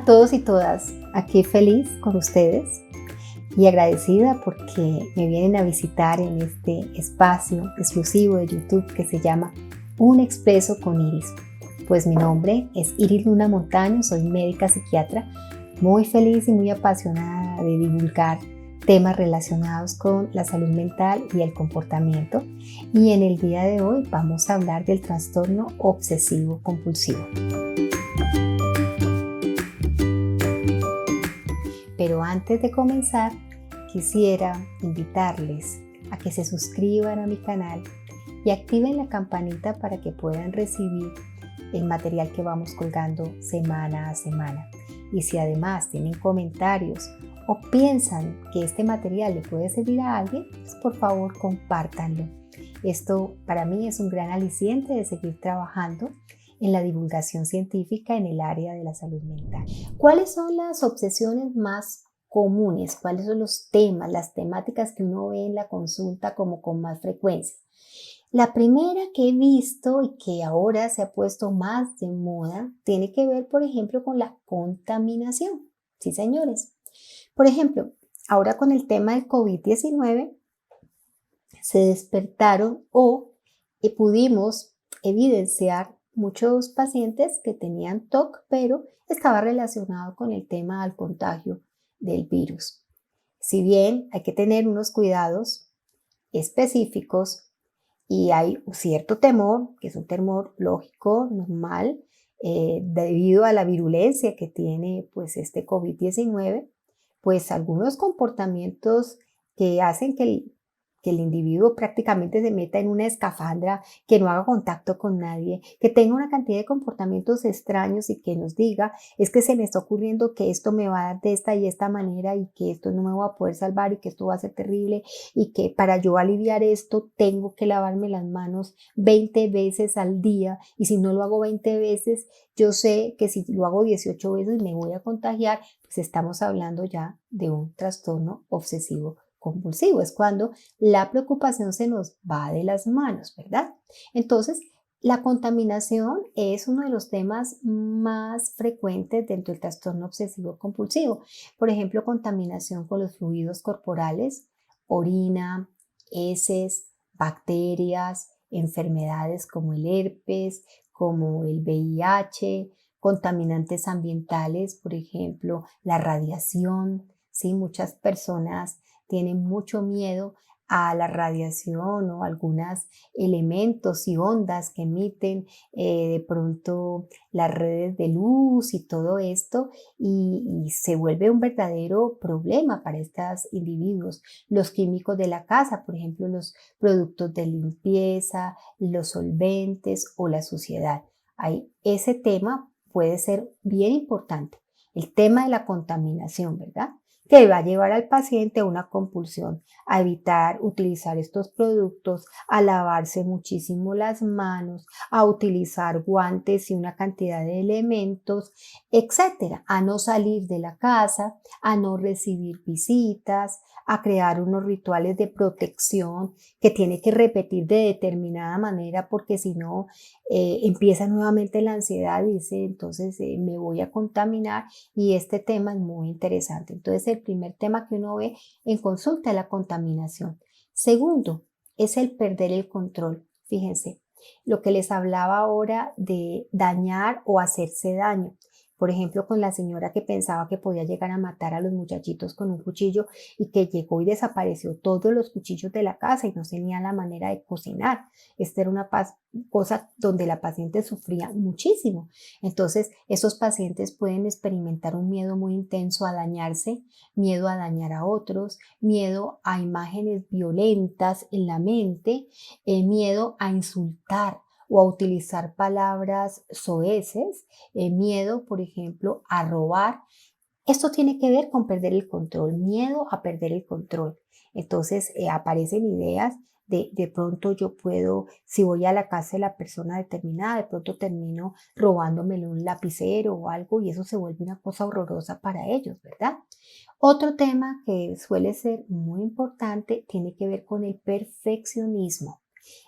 todos y todas, aquí feliz con ustedes y agradecida porque me vienen a visitar en este espacio exclusivo de YouTube que se llama Un Expreso con Iris. Pues mi nombre es Iris Luna Montaño, soy médica psiquiatra, muy feliz y muy apasionada de divulgar temas relacionados con la salud mental y el comportamiento. Y en el día de hoy vamos a hablar del trastorno obsesivo compulsivo. Pero antes de comenzar, quisiera invitarles a que se suscriban a mi canal y activen la campanita para que puedan recibir el material que vamos colgando semana a semana. Y si además tienen comentarios o piensan que este material le puede servir a alguien, pues por favor compártanlo. Esto para mí es un gran aliciente de seguir trabajando en la divulgación científica en el área de la salud mental. ¿Cuáles son las obsesiones más comunes? ¿Cuáles son los temas, las temáticas que uno ve en la consulta como con más frecuencia? La primera que he visto y que ahora se ha puesto más de moda tiene que ver, por ejemplo, con la contaminación. Sí, señores. Por ejemplo, ahora con el tema del COVID-19 se despertaron o pudimos evidenciar muchos pacientes que tenían TOC, pero estaba relacionado con el tema del contagio del virus. Si bien hay que tener unos cuidados específicos y hay un cierto temor, que es un temor lógico, normal, debido a la virulencia que tiene pues este COVID-19, pues algunos comportamientos que hacen que el individuo prácticamente se meta en una escafandra, que no haga contacto con nadie, que tenga una cantidad de comportamientos extraños y que nos diga, es que se me está ocurriendo que esto me va a dar de esta y esta manera y que esto no me va a poder salvar y que esto va a ser terrible y que para yo aliviar esto tengo que lavarme las manos 20 veces al día y si no lo hago 20 veces, yo sé que si lo hago 18 veces me voy a contagiar, pues estamos hablando ya de un trastorno obsesivo compulsivo, es cuando la preocupación se nos va de las manos, ¿verdad? Entonces, la contaminación es uno de los temas más frecuentes dentro del trastorno obsesivo compulsivo. Por ejemplo, contaminación con los fluidos corporales, orina, heces, bacterias, enfermedades como el herpes, como el VIH, contaminantes ambientales, por ejemplo, la radiación. Sí, muchas personas tienen mucho miedo a la radiación o algunos elementos y ondas que emiten de pronto las redes de luz y todo esto y se vuelve un verdadero problema para estos individuos. Los químicos de la casa, por ejemplo, los productos de limpieza, los solventes o la suciedad. Ahí, ese tema puede ser bien importante, el tema de la contaminación, ¿verdad? Que va a llevar al paciente a una compulsión, a evitar utilizar estos productos, a lavarse muchísimo las manos, a utilizar guantes y una cantidad de elementos, etcétera, a no salir de la casa, a no recibir visitas, a crear unos rituales de protección que tiene que repetir de determinada manera porque si no empieza nuevamente la ansiedad y dice entonces me voy a contaminar y este tema es muy interesante. Entonces el primer tema que uno ve en consulta es la contaminación. Segundo, es el perder el control. Fíjense, lo que les hablaba ahora de dañar o hacerse daño. Por ejemplo, con la señora que pensaba que podía llegar a matar a los muchachitos con un cuchillo y que llegó y desapareció todos los cuchillos de la casa y no tenía la manera de cocinar. Esta era una cosa donde la paciente sufría muchísimo. Entonces, esos pacientes pueden experimentar un miedo muy intenso a dañarse, miedo a dañar a otros, miedo a imágenes violentas en la mente, miedo a insultar o a utilizar palabras soeces, miedo, por ejemplo, a robar. Esto tiene que ver con perder el control, miedo a perder el control. Entonces aparecen ideas de pronto yo puedo, si voy a la casa de la persona determinada, de pronto termino robándome un lapicero o algo y eso se vuelve una cosa horrorosa para ellos, ¿verdad? Otro tema que suele ser muy importante tiene que ver con el perfeccionismo.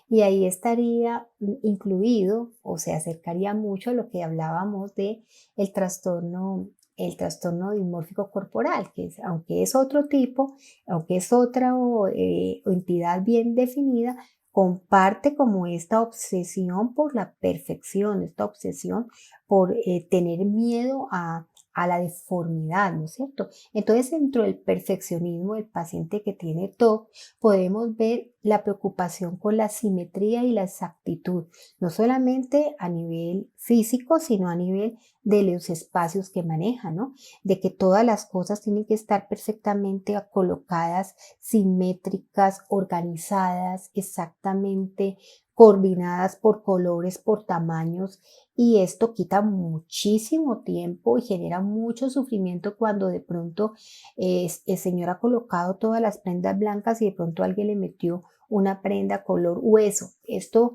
Y ahí estaría incluido o se acercaría mucho a lo que hablábamos de el trastorno el trastorno dismórfico corporal, que aunque es otro tipo, aunque es otra entidad bien definida, comparte como esta obsesión por la perfección, esta obsesión por tener miedo a la deformidad, ¿no es cierto? Entonces, dentro del perfeccionismo del paciente que tiene TOC, podemos ver la preocupación con la simetría y la exactitud, no solamente a nivel físico, sino a nivel de los espacios que maneja, ¿no? De que todas las cosas tienen que estar perfectamente colocadas, simétricas, organizadas, exactamente coordinadas por colores, por tamaños, y esto quita muchísimo tiempo y genera mucho sufrimiento cuando de pronto el señor ha colocado todas las prendas blancas y de pronto alguien le metió una prenda color hueso. Esto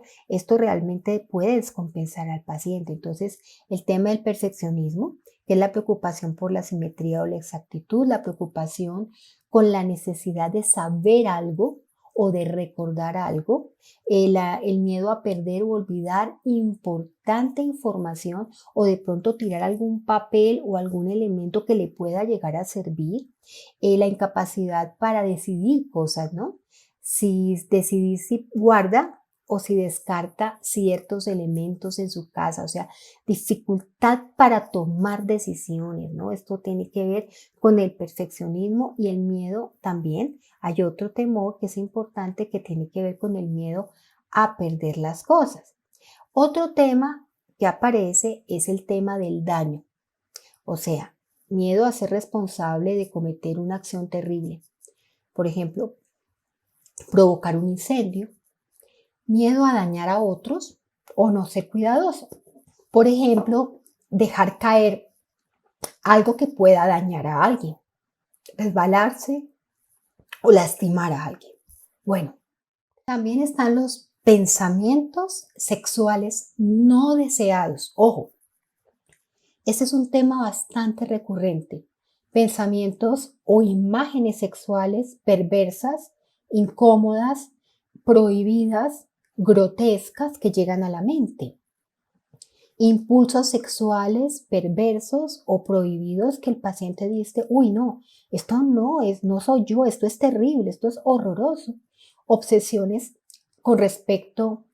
realmente puede descompensar al paciente. Entonces, el tema del perfeccionismo, que es la preocupación por la simetría o la exactitud, la preocupación con la necesidad de saber algo o de recordar algo, el miedo a perder o olvidar importante información o de pronto tirar algún papel o algún elemento que le pueda llegar a servir, la incapacidad para decidir cosas, ¿no? Si decidir si guarda o si descarta ciertos elementos en su casa, o sea, dificultad para tomar decisiones, ¿no? Esto tiene que ver con el perfeccionismo y el miedo también. Hay otro temor que es importante que tiene que ver con el miedo a perder las cosas. Otro tema que aparece es el tema del daño, o sea, miedo a ser responsable de cometer una acción terrible. Por ejemplo, provocar un incendio, miedo a dañar a otros o no ser cuidadoso. Por ejemplo, dejar caer algo que pueda dañar a alguien, resbalarse o lastimar a alguien. Bueno, también están los pensamientos sexuales no deseados. Ojo, este es un tema bastante recurrente. Pensamientos o imágenes sexuales perversas, incómodas, prohibidas, grotescas que llegan a la mente. Impulsos sexuales perversos o prohibidos que el paciente dice, uy, no, esto no es, no soy yo, esto es terrible, esto es horroroso. Obsesiones con respecto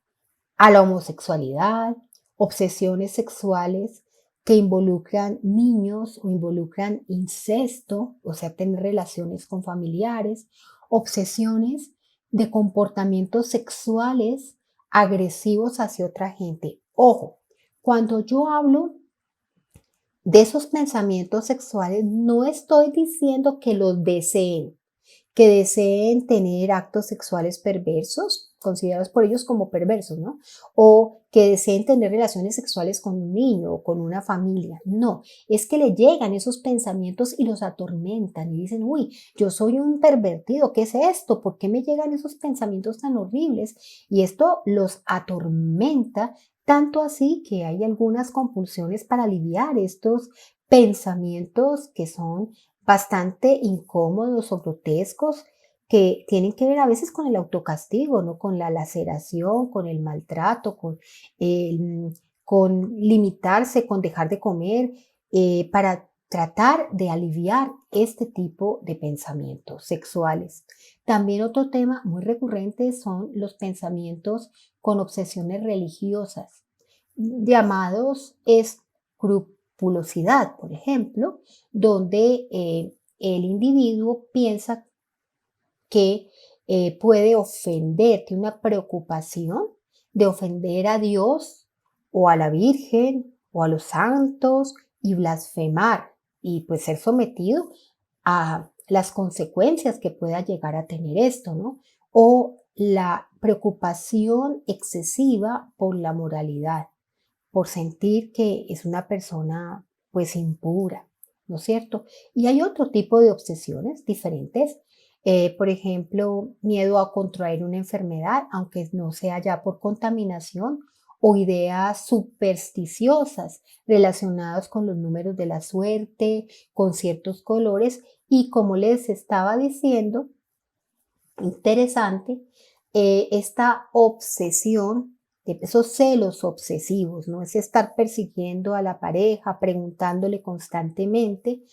a la homosexualidad, obsesiones sexuales que involucran niños o involucran incesto, o sea, tener relaciones con familiares, obsesiones de comportamientos sexuales agresivos hacia otra gente. Ojo, cuando yo hablo de esos pensamientos sexuales, no estoy diciendo que deseen tener actos sexuales perversos, considerados por ellos como perversos, ¿no? O que deseen tener relaciones sexuales con un niño o con una familia. No, es que le llegan esos pensamientos y los atormentan y dicen, uy, yo soy un pervertido, ¿qué es esto? ¿Por qué me llegan esos pensamientos tan horribles? Y esto los atormenta tanto así que hay algunas compulsiones para aliviar estos pensamientos que son bastante incómodos o grotescos que tienen que ver a veces con el autocastigo, ¿no? Con la laceración, con el maltrato, con limitarse, con dejar de comer, para tratar de aliviar este tipo de pensamientos sexuales. También otro tema muy recurrente son los pensamientos con obsesiones religiosas, llamados escrupulosidad, por ejemplo, donde el individuo piensa que puede ofender, tiene una preocupación de ofender a Dios o a la Virgen o a los santos y blasfemar y pues ser sometido a las consecuencias que pueda llegar a tener esto, ¿no? O la preocupación excesiva por la moralidad, por sentir que es una persona pues impura, ¿no es cierto? Y hay otro tipo de obsesiones diferentes, por ejemplo, miedo a contraer una enfermedad, aunque no sea ya por contaminación, o ideas supersticiosas relacionadas con los números de la suerte, con ciertos colores y como les estaba diciendo, interesante, esta obsesión de esos celos obsesivos, no es estar persiguiendo a la pareja, preguntándole constantemente,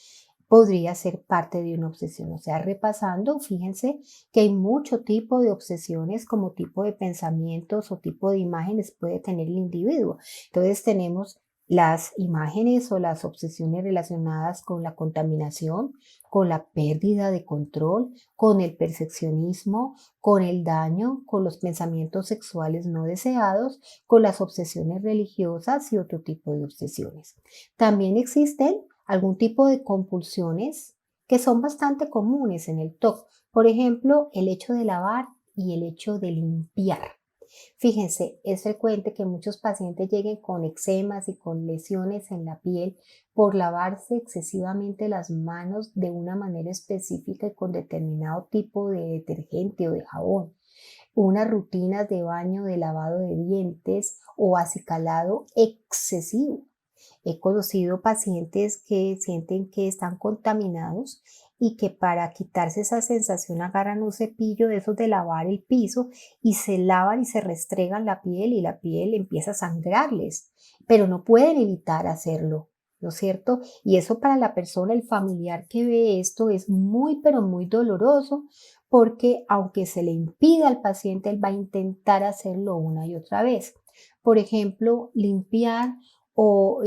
podría ser parte de una obsesión. O sea, repasando, fíjense que hay mucho tipo de obsesiones, como tipo de pensamientos o tipo de imágenes puede tener el individuo. Entonces tenemos las imágenes o las obsesiones relacionadas con la contaminación, con la pérdida de control, con el perfeccionismo, con el daño, con los pensamientos sexuales no deseados, con las obsesiones religiosas y otro tipo de obsesiones. También existen algún tipo de compulsiones que son bastante comunes en el TOC. Por ejemplo, el hecho de lavar y el hecho de limpiar. Fíjense, es frecuente que muchos pacientes lleguen con eczemas y con lesiones en la piel por lavarse excesivamente las manos de una manera específica y con determinado tipo de detergente o de jabón. Unas rutinas de baño, de lavado de dientes o acicalado excesivo. He conocido pacientes que sienten que están contaminados y que para quitarse esa sensación agarran un cepillo de esos de lavar el piso y se lavan y se restregan la piel y la piel empieza a sangrarles, pero no pueden evitar hacerlo, ¿no es cierto? Y eso para la persona, el familiar que ve esto es muy, pero muy doloroso porque aunque se le impida al paciente, él va a intentar hacerlo una y otra vez. Por ejemplo, limpiar o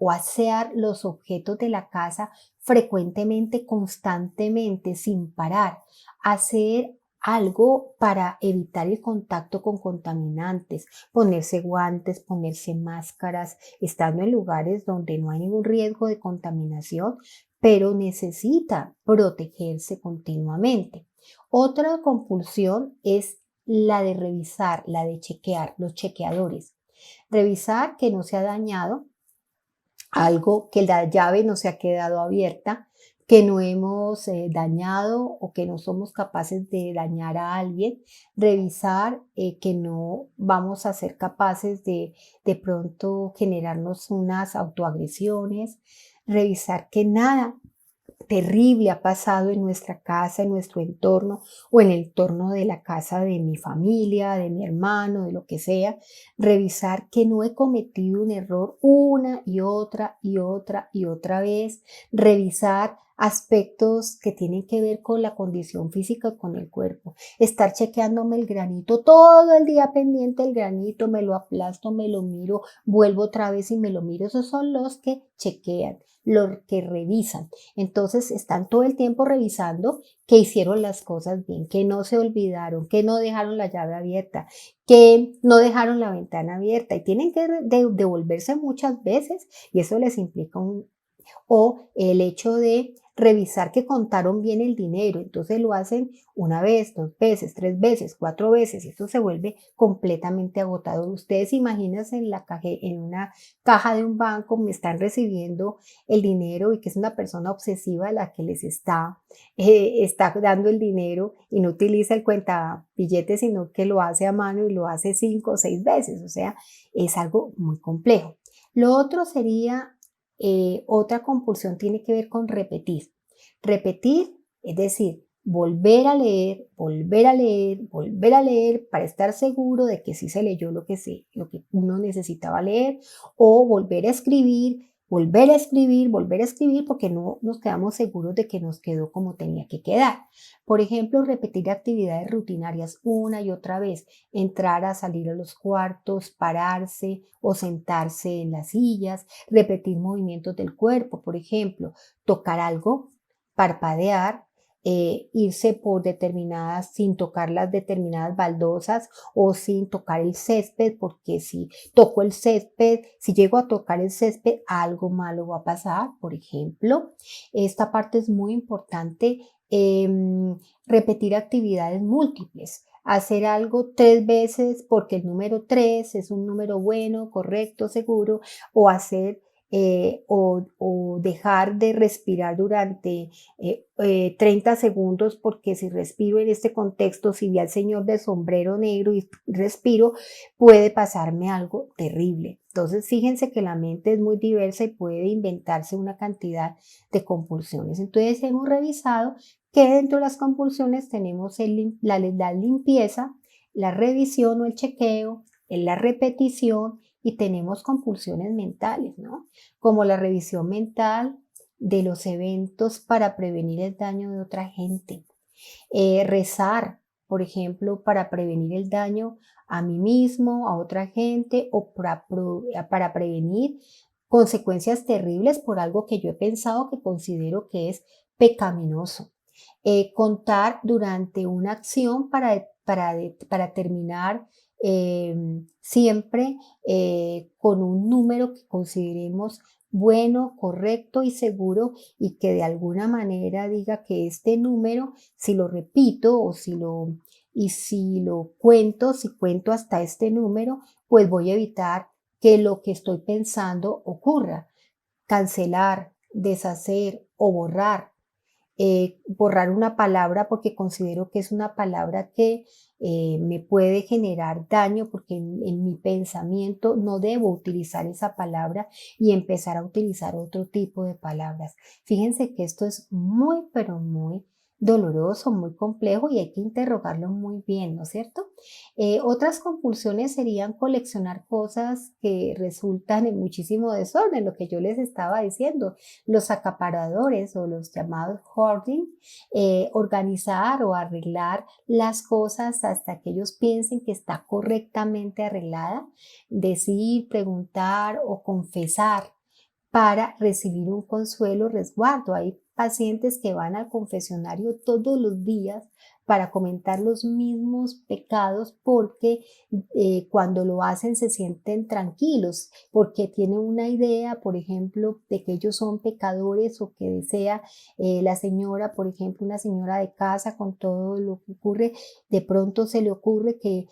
asear los objetos de la casa frecuentemente, constantemente, sin parar. Hacer algo para evitar el contacto con contaminantes, ponerse guantes, ponerse máscaras, estando en lugares donde no hay ningún riesgo de contaminación, pero necesita protegerse continuamente. Otra compulsión es la de revisar, la de chequear, los chequeadores. Revisar que no se ha dañado algo, que la llave no se ha quedado abierta, que no hemos dañado o que no somos capaces de dañar a alguien. Revisar que no vamos a ser capaces de pronto generarnos unas autoagresiones. Revisar que nada terrible ha pasado en nuestra casa, en nuestro entorno o en el entorno de la casa de mi familia, de mi hermano, de lo que sea, revisar que no he cometido un error una y otra y otra y otra vez, revisar aspectos que tienen que ver con la condición física, con el cuerpo, estar chequeándome el granito todo el día pendiente del granito, me lo aplasto, me lo miro, vuelvo otra vez y me lo miro. Esos son los que chequean, los que revisan. Entonces están todo el tiempo revisando que hicieron las cosas bien, que no se olvidaron, que no dejaron la llave abierta, que no dejaron la ventana abierta y tienen que devolverse muchas veces y eso les implica o el hecho de revisar que contaron bien el dinero. Entonces lo hacen una vez, dos veces, tres veces, cuatro veces y esto se vuelve completamente agotador. Ustedes imagínense en una caja de un banco, me están recibiendo el dinero y que es una persona obsesiva la que les está dando el dinero y no utiliza el cuenta billetes, sino que lo hace a mano y lo hace 5 o 6 veces. O sea, es algo muy complejo. Lo otro sería otra compulsión tiene que ver con repetir. Repetir, es decir, volver a leer, volver a leer, volver a leer para estar seguro de que sí se leyó lo que uno necesitaba leer, o volver a escribir, volver a escribir, volver a escribir, porque no nos quedamos seguros de que nos quedó como tenía que quedar. Por ejemplo, repetir actividades rutinarias una y otra vez, entrar a salir a los cuartos, pararse o sentarse en las sillas, repetir movimientos del cuerpo, por ejemplo, tocar algo, parpadear, irse por determinadas, sin tocar las determinadas baldosas o sin tocar el césped, porque si toco el césped, si llego a tocar el césped, algo malo va a pasar, por ejemplo. Esta parte es muy importante, repetir actividades múltiples. Hacer algo 3 veces porque el número 3 es un número bueno, correcto, seguro, o hacer o dejar de respirar durante 30 segundos, porque si respiro en este contexto, si vi al señor del sombrero negro y respiro, puede pasarme algo terrible. Entonces, fíjense que la mente es muy diversa y puede inventarse una cantidad de compulsiones. Entonces, hemos revisado que dentro de las compulsiones tenemos la limpieza, la revisión o el chequeo, en la repetición y tenemos compulsiones mentales, ¿no? Como la revisión mental de los eventos para prevenir el daño de otra gente. Rezar, por ejemplo, para prevenir el daño a mí mismo, a otra gente o para prevenir consecuencias terribles por algo que yo he pensado que considero que es pecaminoso. Contar durante una acción para terminar siempre con un número que consideremos bueno, correcto y seguro y que de alguna manera diga que este número, si lo repito si lo cuento, si cuento hasta este número, pues voy a evitar que lo que estoy pensando ocurra. Cancelar, deshacer o borrar una palabra porque considero que es una palabra que me puede generar daño porque en mi pensamiento no debo utilizar esa palabra y empezar a utilizar otro tipo de palabras. Fíjense que esto es muy, pero muy doloroso, muy complejo y hay que interrogarlo muy bien, ¿no es cierto? Otras compulsiones serían coleccionar cosas que resultan en muchísimo desorden, lo que yo les estaba diciendo, los acaparadores o los llamados hoarding, organizar o arreglar las cosas hasta que ellos piensen que está correctamente arreglada, decir, preguntar o confesar para recibir un consuelo resguardo. Hay pacientes que van al confesionario todos los días para comentar los mismos pecados porque cuando lo hacen se sienten tranquilos, porque tienen una idea, por ejemplo, de que ellos son pecadores o que desea la señora, por ejemplo, una señora de casa con todo lo que ocurre, de pronto se le ocurre que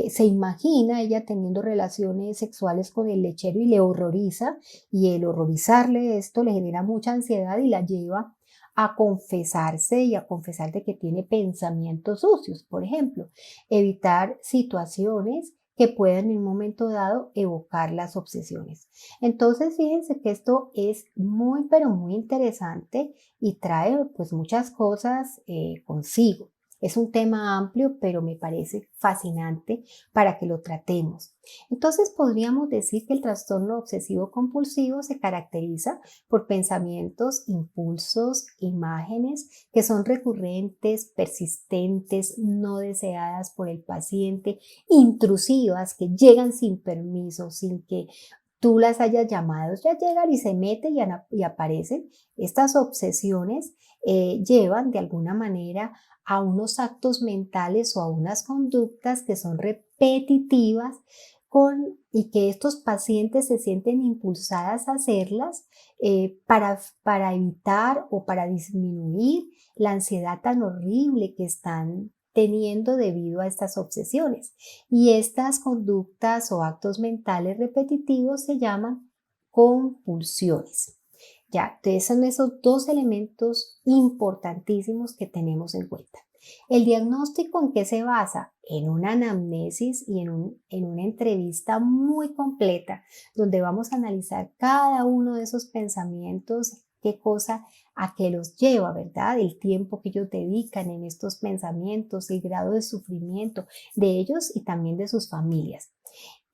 se imagina ella teniendo relaciones sexuales con el lechero y le horroriza y el horrorizarle esto le genera mucha ansiedad y la lleva a confesarse y a confesar de que tiene pensamientos sucios, por ejemplo. Evitar situaciones que puedan en un momento dado evocar las obsesiones. Entonces, fíjense que esto es muy, pero muy interesante y trae pues muchas cosas consigo. Es un tema amplio, pero me parece fascinante para que lo tratemos. Entonces, podríamos decir que el trastorno obsesivo compulsivo se caracteriza por pensamientos, impulsos, imágenes que son recurrentes, persistentes, no deseadas por el paciente, intrusivas, que llegan sin permiso, sin que tú las hayas llamado, ya llegan y se meten y aparecen. Estas obsesiones llevan de alguna manera a unos actos mentales o a unas conductas que son repetitivas y que estos pacientes se sienten impulsadas a hacerlas para evitar o para disminuir la ansiedad tan horrible que están teniendo debido a estas obsesiones. Y estas conductas o actos mentales repetitivos se llaman compulsiones. Ya, entonces son esos dos elementos importantísimos que tenemos en cuenta. ¿El diagnóstico en qué se basa? En una anamnesis y en una entrevista muy completa, donde vamos a analizar cada uno de esos pensamientos, qué cosa a qué los lleva, ¿verdad? El tiempo que ellos dedican en estos pensamientos, el grado de sufrimiento de ellos y también de sus familias.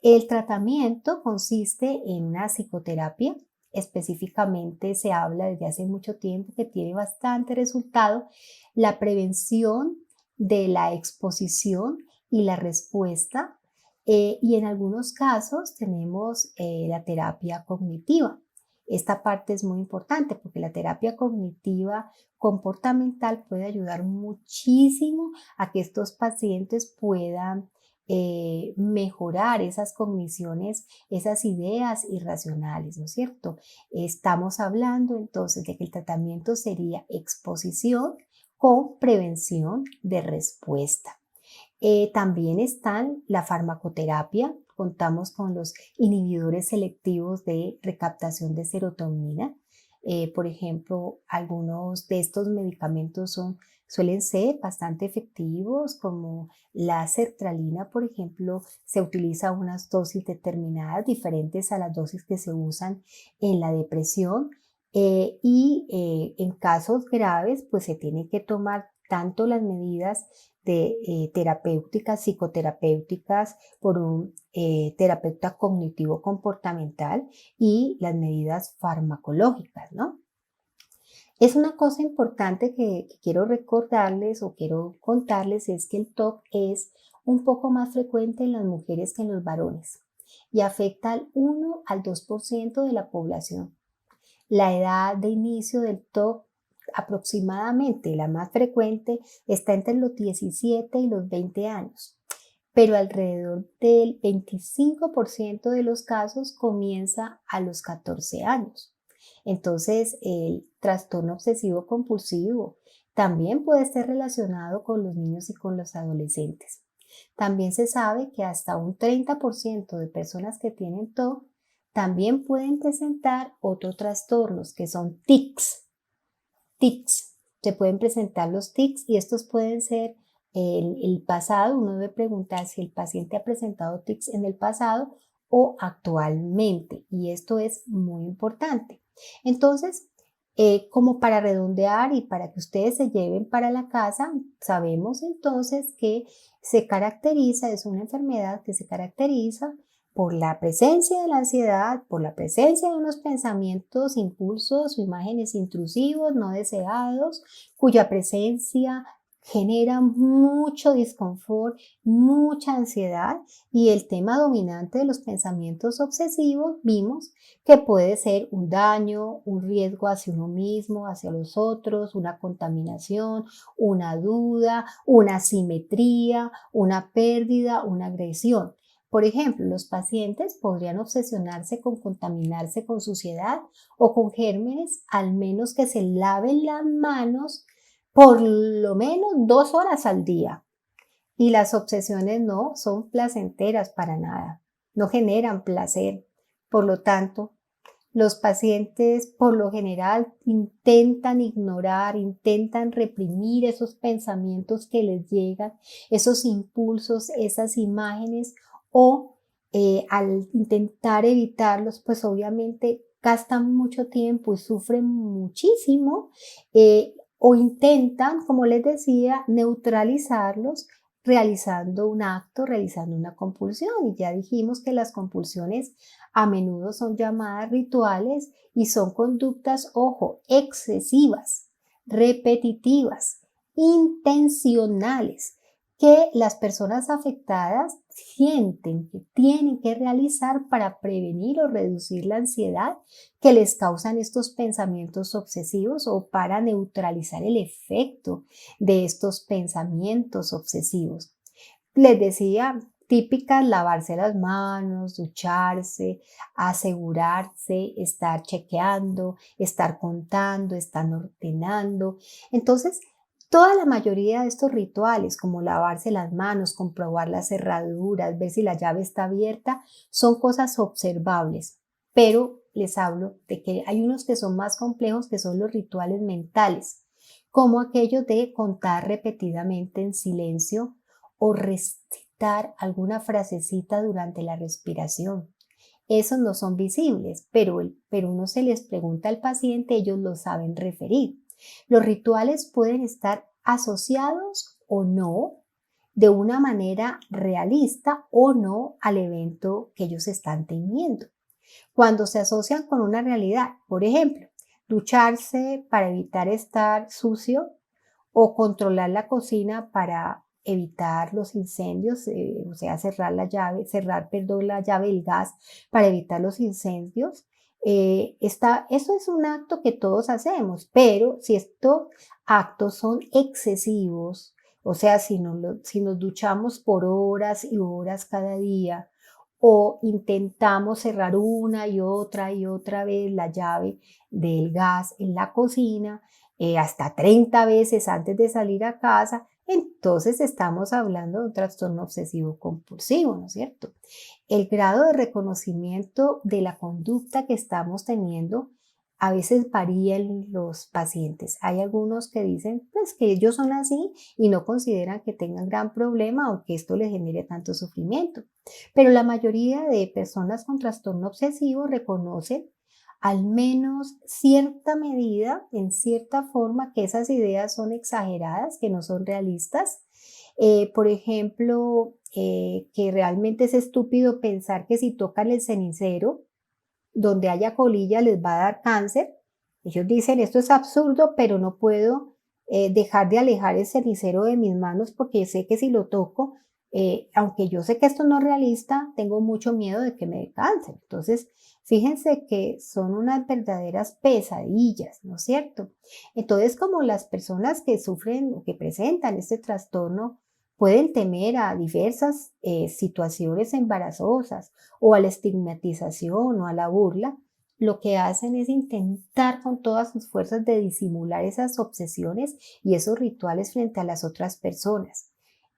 El tratamiento consiste en una psicoterapia. Específicamente se habla desde hace mucho tiempo que tiene bastante resultado la prevención de la exposición y la respuesta y en algunos casos tenemos la terapia cognitiva. Esta parte es muy importante porque la terapia cognitiva comportamental puede ayudar muchísimo a que estos pacientes puedan mejorar esas cogniciones, esas ideas irracionales, ¿no es cierto? Estamos hablando entonces de que el tratamiento sería exposición con prevención de respuesta. También están la farmacoterapia. Contamos con los inhibidores selectivos de recaptación de serotonina. Por ejemplo, algunos de estos medicamentos suelen ser bastante efectivos, como la sertralina, por ejemplo, se utiliza unas dosis determinadas, diferentes a las dosis que se usan en la depresión. En casos graves, pues se tiene que tomar tanto las medidas de terapéuticas, psicoterapéuticas por un terapeuta cognitivo-comportamental y las medidas farmacológicas, ¿no? Es una cosa importante que quiero recordarles o quiero contarles es que el TOC es un poco más frecuente en las mujeres que en los varones y afecta al 1 al 2% de la población. La edad de inicio del TOC aproximadamente, la más frecuente, está entre los 17 y los 20 años, pero alrededor del 25% de los casos comienza a los 14 años. Entonces, el trastorno obsesivo compulsivo también puede estar relacionado con los niños y con los adolescentes. También se sabe que hasta un 30% de personas que tienen TOC también pueden presentar otros trastornos que son tics. Tics. Se pueden presentar los tics y estos pueden ser el pasado. Uno debe preguntar si el paciente ha presentado tics en el pasado o actualmente, y esto es muy importante. Entonces, como para redondear y para que ustedes se lleven para la casa, sabemos entonces que es una enfermedad que se caracteriza por la presencia de la ansiedad, por la presencia de unos pensamientos, impulsos o imágenes intrusivos, no deseados, cuya presencia genera mucho disconfort, mucha ansiedad, y el tema dominante de los pensamientos obsesivos vimos que puede ser un daño, un riesgo hacia uno mismo, hacia los otros, una contaminación, una duda, una asimetría, una pérdida, una agresión. Por ejemplo, los pacientes podrían obsesionarse con contaminarse con suciedad o con gérmenes, al menos que se laven las manos por lo menos 2 horas al día. Y las obsesiones no son placenteras para nada, no generan placer. Por lo tanto, los pacientes por lo general intentan ignorar, intentan reprimir esos pensamientos que les llegan, esos impulsos, esas imágenes, o al intentar evitarlos, pues obviamente gastan mucho tiempo y sufren muchísimo, o intentan, como les decía, neutralizarlos realizando un acto, realizando una compulsión. Y ya dijimos que las compulsiones a menudo son llamadas rituales y son conductas, ojo, excesivas, repetitivas, intencionales, que las personas afectadas sienten que tienen que realizar para prevenir o reducir la ansiedad que les causan estos pensamientos obsesivos o para neutralizar el efecto de estos pensamientos obsesivos. Les decía, típicas: lavarse las manos, ducharse, asegurarse, estar chequeando, estar contando, estar ordenando. Entonces, toda la mayoría de estos rituales, como lavarse las manos, comprobar las cerraduras, ver si la llave está abierta, son cosas observables. Pero les hablo de que hay unos que son más complejos, que son los rituales mentales, como aquellos de contar repetidamente en silencio o recitar alguna frasecita durante la respiración. Esos no son visibles, pero uno se les pregunta al paciente, ellos lo saben referir. Los rituales pueden estar asociados o no, de una manera realista o no, al evento que ellos están teniendo. Cuando se asocian con una realidad, por ejemplo, ducharse para evitar estar sucio o controlar la cocina para evitar los incendios, o sea, cerrar la llave del gas para evitar los incendios. Eso es un acto que todos hacemos, pero si estos actos son excesivos, o sea, si nos duchamos por horas y horas cada día, o intentamos cerrar una y otra vez la llave del gas en la cocina, hasta 30 veces antes de salir a casa, entonces estamos hablando de un trastorno obsesivo compulsivo, ¿no es cierto? El grado de reconocimiento de la conducta que estamos teniendo a veces varía en los pacientes. Hay algunos que dicen pues que ellos son así y no consideran que tengan gran problema o que esto les genere tanto sufrimiento. Pero la mayoría de personas con trastorno obsesivo reconocen al menos cierta medida, en cierta forma, que esas ideas son exageradas, que no son realistas. Por ejemplo, que realmente es estúpido pensar que si tocan el cenicero, donde haya colilla les va a dar cáncer. Ellos dicen, esto es absurdo, pero no puedo dejar de alejar el cenicero de mis manos porque sé que si lo toco, aunque yo sé que esto no es realista, tengo mucho miedo de que me dé cáncer. Entonces, fíjense que son unas verdaderas pesadillas, ¿no es cierto? Entonces, como las personas que sufren o que presentan este trastorno pueden temer a diversas situaciones embarazosas o a la estigmatización o a la burla, lo que hacen es intentar con todas sus fuerzas de disimular esas obsesiones y esos rituales frente a las otras personas.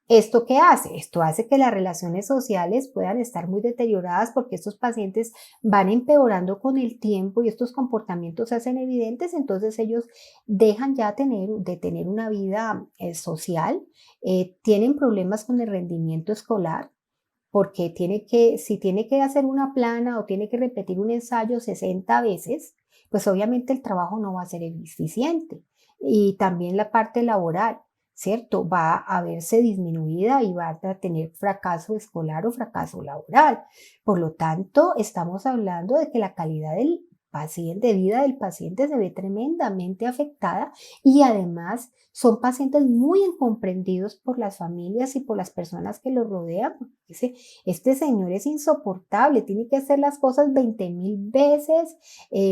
¿Esto qué hace? Esto hace que las relaciones sociales puedan estar muy deterioradas porque estos pacientes van empeorando con el tiempo y estos comportamientos se hacen evidentes, entonces ellos dejan ya de tener una vida social, tienen problemas con el rendimiento escolar, porque si tiene que hacer una plana o tiene que repetir un ensayo 60 veces, pues obviamente el trabajo no va a ser eficiente. Y también la parte laboral, ¿cierto? Va a verse disminuida y va a tener fracaso escolar o fracaso laboral. Por lo tanto, estamos hablando de que la calidad del paciente, de vida del paciente se ve tremendamente afectada y además son pacientes muy incomprendidos por las familias y por las personas que los rodean. Porque dice, este señor es insoportable, tiene que hacer las cosas 20.000 veces,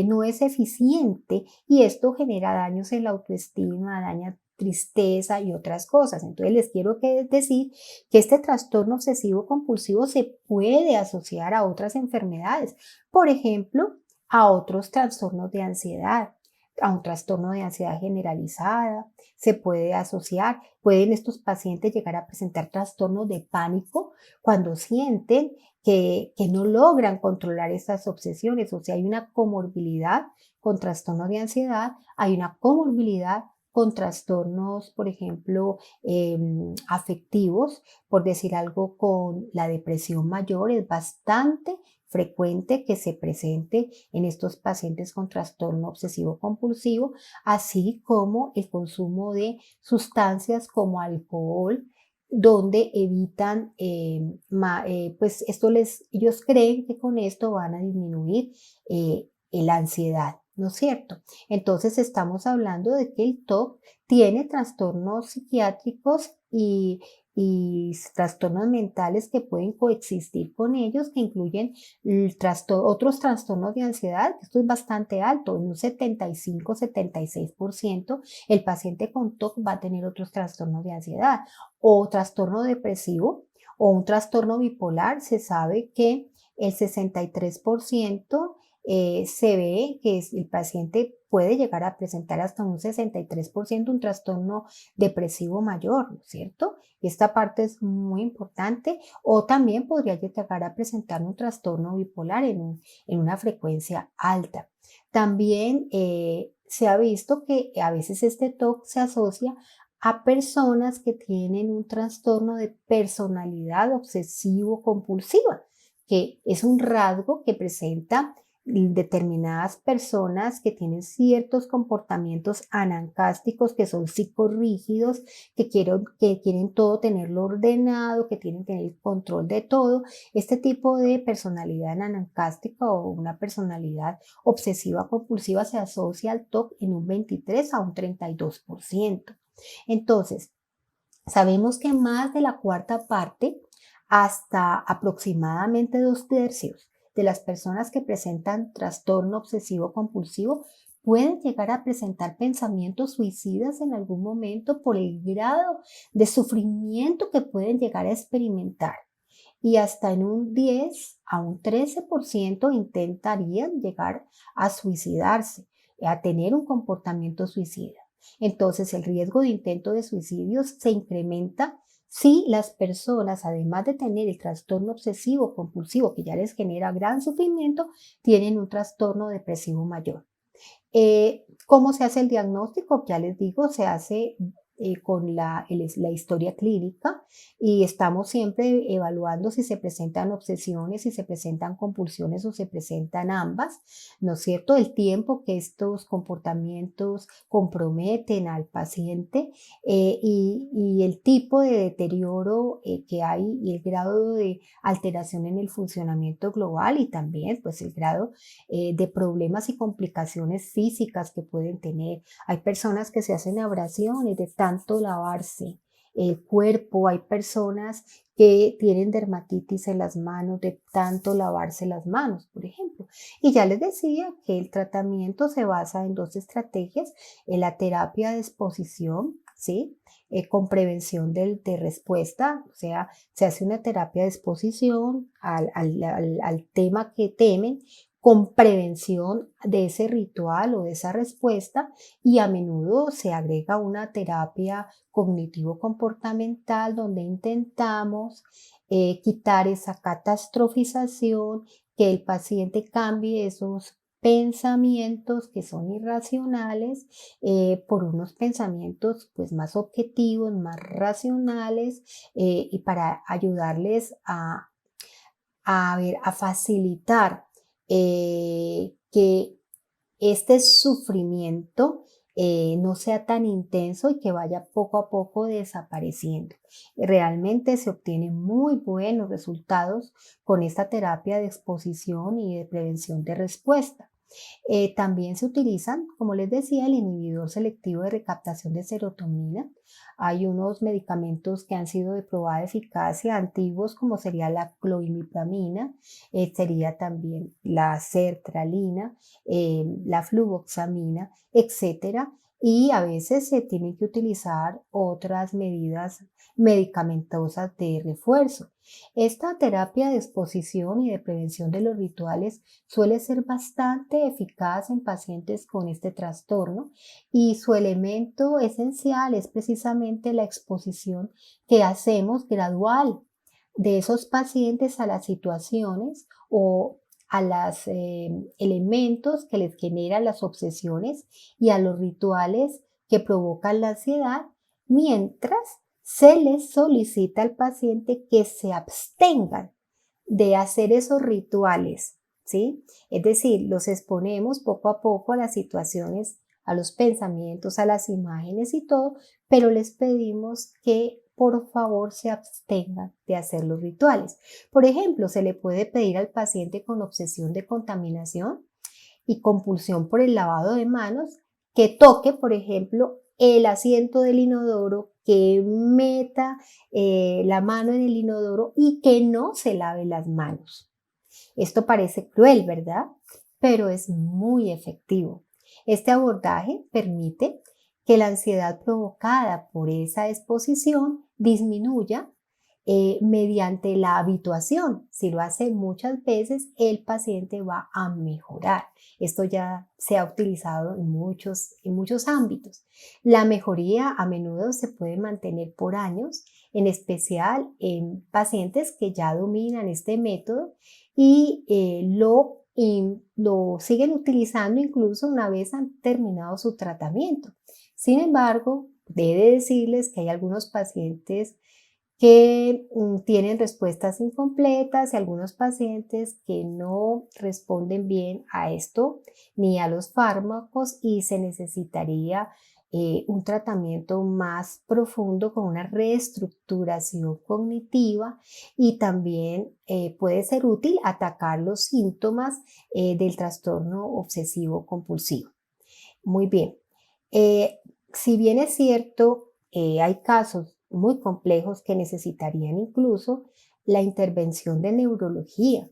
no es eficiente y esto genera daños en la autoestima, daña tristeza y otras cosas. Entonces les quiero decir que este trastorno obsesivo compulsivo se puede asociar a otras enfermedades, por ejemplo, a otros trastornos de ansiedad, a un trastorno de ansiedad generalizada, se puede asociar, pueden estos pacientes llegar a presentar trastornos de pánico cuando sienten que no logran controlar estas obsesiones, o sea, hay una comorbilidad con trastornos de ansiedad, hay una comorbilidad con trastornos, por ejemplo, afectivos, por decir algo, con la depresión mayor, es bastante frecuente que se presente en estos pacientes con trastorno obsesivo compulsivo, así como el consumo de sustancias como alcohol, donde evitan, pues ellos creen que con esto van a disminuir la ansiedad, ¿no es cierto? Entonces estamos hablando de que el TOC tiene trastornos psiquiátricos y trastornos mentales que pueden coexistir con ellos, que incluyen otros trastornos de ansiedad, que esto es bastante alto, en un 75-76%, el paciente con TOC va a tener otros trastornos de ansiedad o trastorno depresivo o un trastorno bipolar. Se sabe que el 63% se ve que el paciente puede llegar a presentar hasta un 63% un trastorno depresivo mayor, ¿no es cierto? Y esta parte es muy importante. O también podría llegar a presentar un trastorno bipolar en una frecuencia alta. También se ha visto que a veces este TOC se asocia a personas que tienen un trastorno de personalidad obsesivo-compulsiva, que es un rasgo que presenta determinadas personas que tienen ciertos comportamientos anancásticos, que son psicorrígidos, que quieren todo tenerlo ordenado, que tienen que tener el control de todo. Este tipo de personalidad anancástica o una personalidad obsesiva compulsiva se asocia al TOC en un 23 a un 32%. Entonces, sabemos que más de la cuarta parte, hasta aproximadamente 2/3 de las personas que presentan trastorno obsesivo compulsivo pueden llegar a presentar pensamientos suicidas en algún momento por el grado de sufrimiento que pueden llegar a experimentar. Y hasta en un 10 a un 13% intentarían llegar a suicidarse, a tener un comportamiento suicida. Entonces, el riesgo de intento de suicidio se incrementa si las personas, además de tener el trastorno obsesivo compulsivo que ya les genera gran sufrimiento, tienen un trastorno depresivo mayor. ¿Cómo se hace el diagnóstico? Ya les digo, se hace con la historia clínica y estamos siempre evaluando si se presentan obsesiones, si se presentan compulsiones o se presentan ambas, ¿no es cierto? El tiempo que estos comportamientos comprometen al paciente y el tipo de deterioro que hay y el grado de alteración en el funcionamiento global y también pues el grado de problemas y complicaciones físicas que pueden tener. Hay personas que se hacen abrasiones de tanto lavarse el cuerpo, hay personas que tienen dermatitis en las manos de tanto lavarse las manos, por ejemplo. Y ya les decía que el tratamiento se basa en dos estrategias, en la terapia de exposición, ¿sí? Con prevención de respuesta, o sea, se hace una terapia de exposición al tema que temen con prevención de ese ritual o de esa respuesta y a menudo se agrega una terapia cognitivo-comportamental donde intentamos quitar esa catastrofización, que el paciente cambie esos pensamientos que son irracionales por unos pensamientos pues más objetivos, más racionales y para ayudarles a facilitar que este sufrimiento no sea tan intenso y que vaya poco a poco desapareciendo. Realmente se obtienen muy buenos resultados con esta terapia de exposición y de prevención de respuesta. También se utilizan, como les decía, el inhibidor selectivo de recaptación de serotonina. Hay unos medicamentos que han sido de probada eficacia antiguos, como sería la cloimipramina, sería también la sertralina, la fluvoxamina, etcétera. Y a veces se tienen que utilizar otras medidas medicamentosas de refuerzo. Esta terapia de exposición y de prevención de los rituales suele ser bastante eficaz en pacientes con este trastorno y su elemento esencial es precisamente la exposición que hacemos gradual de esos pacientes a las situaciones o a los elementos que les generan las obsesiones y a los rituales que provocan la ansiedad, mientras se les solicita al paciente que se abstengan de hacer esos rituales, ¿sí? Es decir, los exponemos poco a poco a las situaciones, a los pensamientos, a las imágenes y todo, pero les pedimos que por favor se abstengan de hacer los rituales. Por ejemplo, se le puede pedir al paciente con obsesión de contaminación y compulsión por el lavado de manos que toque, por ejemplo, el asiento del inodoro, que meta la mano en el inodoro y que no se lave las manos. Esto parece cruel, ¿verdad? Pero es muy efectivo. Este abordaje permite que la ansiedad provocada por esa exposición disminuya mediante la habituación. Si lo hace muchas veces, el paciente va a mejorar. Esto ya se ha utilizado en muchos ámbitos. La mejoría a menudo se puede mantener por años, en especial en pacientes que ya dominan este método y lo siguen utilizando incluso una vez han terminado su tratamiento. Sin embargo, debe decirles que hay algunos pacientes que tienen respuestas incompletas y algunos pacientes que no responden bien a esto ni a los fármacos y se necesitaría un tratamiento más profundo con una reestructuración cognitiva y también puede ser útil atacar los síntomas del trastorno obsesivo compulsivo. Muy bien. Eh, si bien es cierto, hay casos muy complejos que necesitarían incluso la intervención de neurología,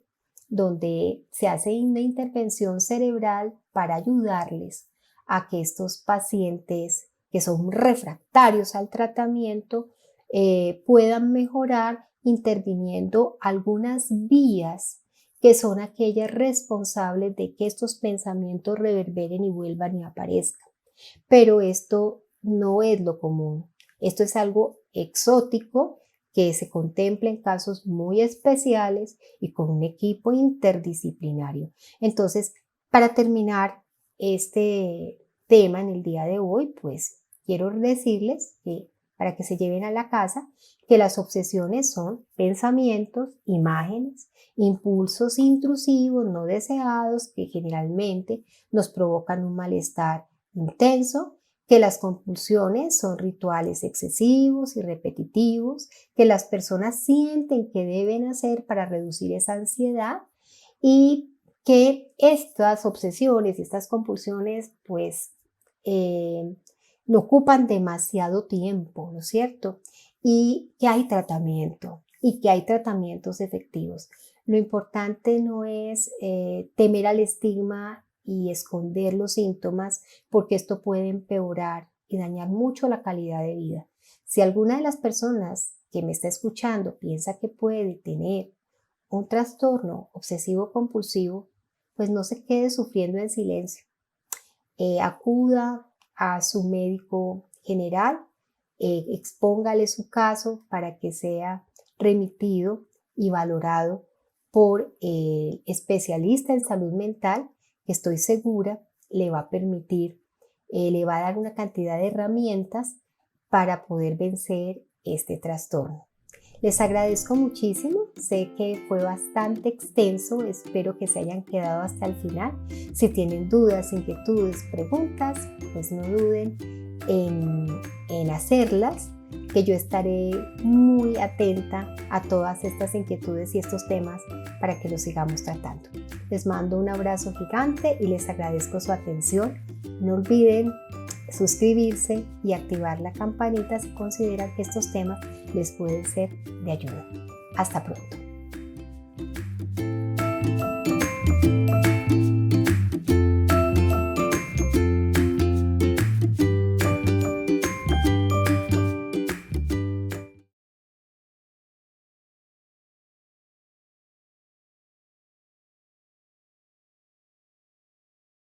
donde se hace una intervención cerebral para ayudarles a que estos pacientes que son refractarios al tratamiento puedan mejorar interviniendo algunas vías que son aquellas responsables de que estos pensamientos reverberen y vuelvan y aparezcan. Pero esto no es lo común. Esto es algo exótico que se contempla en casos muy especiales y con un equipo interdisciplinario. Entonces, para terminar este tema en el día de hoy, pues quiero decirles que para que se lleven a la casa, que las obsesiones son pensamientos, imágenes, impulsos intrusivos no deseados que generalmente nos provocan un malestar intenso, que las compulsiones son rituales excesivos y repetitivos, que las personas sienten que deben hacer para reducir esa ansiedad y que estas obsesiones y estas compulsiones pues no ocupan demasiado tiempo, ¿no es cierto? Y que hay tratamiento y que hay tratamientos efectivos. Lo importante no es temer al estigma y esconder los síntomas porque esto puede empeorar y dañar mucho la calidad de vida. Si alguna de las personas que me está escuchando piensa que puede tener un trastorno obsesivo compulsivo, pues no se quede sufriendo en silencio. Acuda a su médico general, expóngale su caso para que sea remitido y valorado por el especialista en salud mental, que estoy segura le va a permitir, le va a dar una cantidad de herramientas para poder vencer este trastorno. Les agradezco muchísimo, sé que fue bastante extenso, espero que se hayan quedado hasta el final. Si tienen dudas, inquietudes, preguntas, pues no duden en hacerlas, que yo estaré muy atenta a todas estas inquietudes y estos temas para que los sigamos tratando. Les mando un abrazo gigante y les agradezco su atención. No olviden suscribirse y activar la campanita si consideran que estos temas les pueden ser de ayuda. Hasta pronto.